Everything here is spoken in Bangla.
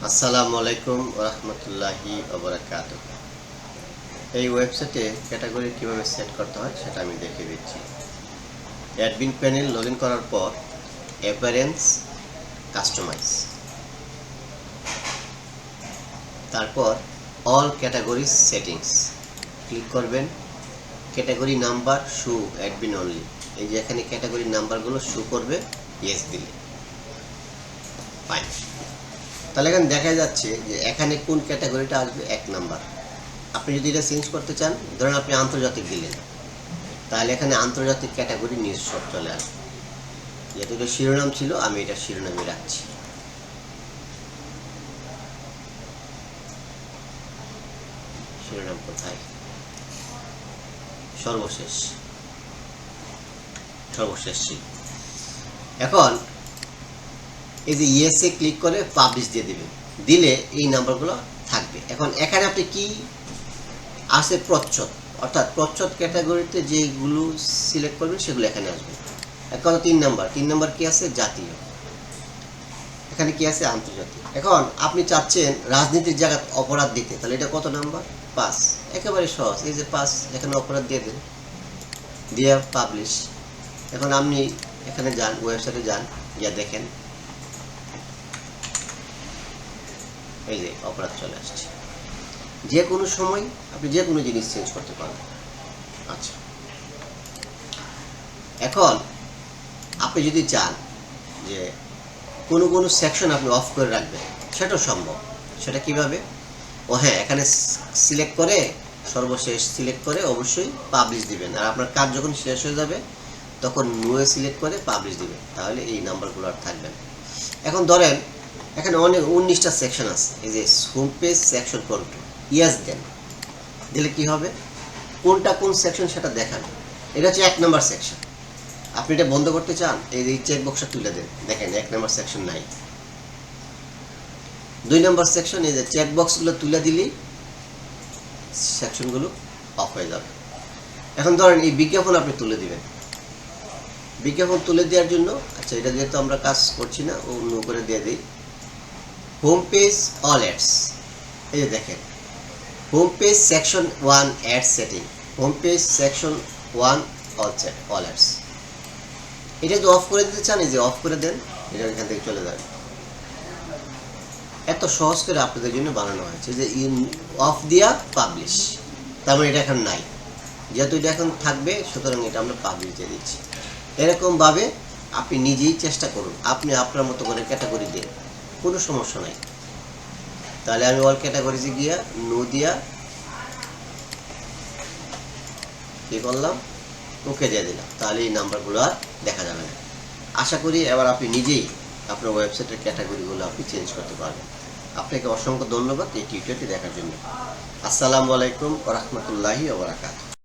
আসসালামু আলাইকুম রহমতুল্লাহি ওবরাকাতুহ। এই ওয়েবসাইটে ক্যাটাগরি কিভাবে সেট করতে হয় সেটা আমি দেখিয়ে দিচ্ছি। অ্যাডমিন প্যানেল লগ ইন করার পর অ্যাপিয়ারেন্স কাস্টমাইজ, তারপর অল ক্যাটাগরি সেটিংস ক্লিক করবেন। Category number show admin only, এই যে এখানে ক্যাটাগরি নাম্বারগুলো শো করবে, ইয়েস দিলে ফাইন। তাহলে এখানে দেখা যাচ্ছে যে এখানে কোন ক্যাটাগরিটা আসবে, 1 নাম্বার। আপনি যদি এটা চেঞ্জ করতে চান, ধরেন আপনি আন্তর্জাতিক দিলেন, তাহলে এখানে আন্তর্জাতিক ক্যাটাগরি নিউজ সব চলে আসবে। যেহেতু এটা শিরোনাম ছিল, আমি এটা শিরোনামে রাখছি। শিরোনাম কোথায়? সর্বশেষ এখন এই যে ইয়েসে ক্লিক করে পাবলিশ দিয়ে দিবেন, দিলে এই নাম্বারগুলো থাকবে। এখন এখানে আপনি কি আছে, প্রচ্ছদ, অর্থাৎ প্রচ্ছদ ক্যাটাগরিতে যেগুলো সিলেক্ট করবেন সেগুলো এখানে আসবে। এখন 3 নাম্বার কি আছে, জাতীয়। এখানে কি আছে, আন্তর্জাতিক। এখন আপনি চাচ্ছেন রাজনীতির জায়গা অপরাধ দিতে, তাহলে এটা কত নাম্বার, 5। একেবারে সহজ, এই যে 5, এখানে অপরাধ দিয়ে দেন, দিয়ে পাবলিশ। এখন আপনি এখানে যান, ওয়েবসাইটে যান, গিয়ে দেখেন এই যে অপরাধ চলে আসছে। যে কোনো সময় আপনি যে কোনো জিনিস চেঞ্জ করতে পারবেন। আচ্ছা, এখন আপনি যদি চান যে কোনো সেকশন আপনি অফ করে রাখবেন, সেটাও সম্ভব। সেটা কিভাবে? ও হ্যাঁ, এখানে সিলেক্ট করে, সর্বশেষ সিলেক্ট করে অবশ্যই পাবলিশ দিবেন। আর আপনার কাজ যখন শেষ হয়ে যাবে তখন নিউ সিলেক্ট করে পাবলিশ দিবেন, তাহলে এই নাম্বারগুলো আর থাকবে না। এখন ধরেন এখানে অনেক 19টা সেকশন আছে, এই যে home page section control, yes then, দিলে কি হবে, কোনটা কোন সেকশন সেটা দেখাবে। এটা হচ্ছে 1 নাম্বার সেকশন। আপনি এটা বন্ধ করতে চান, এই চেক বক্সটা তুলে দেন, দেখেন 1 নাম্বার সেকশন নাই। 2 নাম্বার সেকশন, এই যে চেক বক্সগুলো তুলে দিলেই সেকশনগুলো অফ হয়ে যাবে। এখন ধরেন এই বিজ্ঞাপন আপনি তুলে দিবেন। বিজ্ঞাপন তুলে দেওয়ার জন্য, আচ্ছা এটা যেহেতু আমরা কাজ করছি না, অন্য করে দিয়ে দিই। হোম পেজ অল অ্যাডস, এই যে দেখেন home page section 1 ad setting, home page section 1 all ads. এটা যদি অফ করে দিতে চান, এই যে অফ করে দেন, এটা এখান থেকে চলে যাবে। এত সহজ করে আপনাদের জন্য বানানো হয়েছে যে অফ দিয়া পাবলিশ, তার মানে এটা এখন নাই। যেহেতু এটা এখন থাকবে, সুতরাং এটা আমরা পাবলিশ দিয়ে দিচ্ছি। এরকমভাবে আপনি নিজেই চেষ্টা করুন, আপনি আপনার মতো করে ক্যাটাগরি দিন, কোনো সমস্যা নাই। তাহলে আমি অল ক্যাটাগরিজে গিয়া নো দিয়া কি করলাম, ওকে দিয়ে দিলাম, তাহলে এই নাম্বারগুলো আর দেখা যাবে না। আশা করি এবার আপনি নিজেই আপনার ওয়েবসাইটের ক্যাটাগরিগুলো আপনি চেঞ্জ করতে পারবেন। আপনাকে অসংখ্য ধন্যবাদ এই টিউটোরিয়ালটি দেখার জন্য। আসসালামু আলাইকুম ওয়া রাহমাতুল্লাহি ওয়া বারাকাতুহু।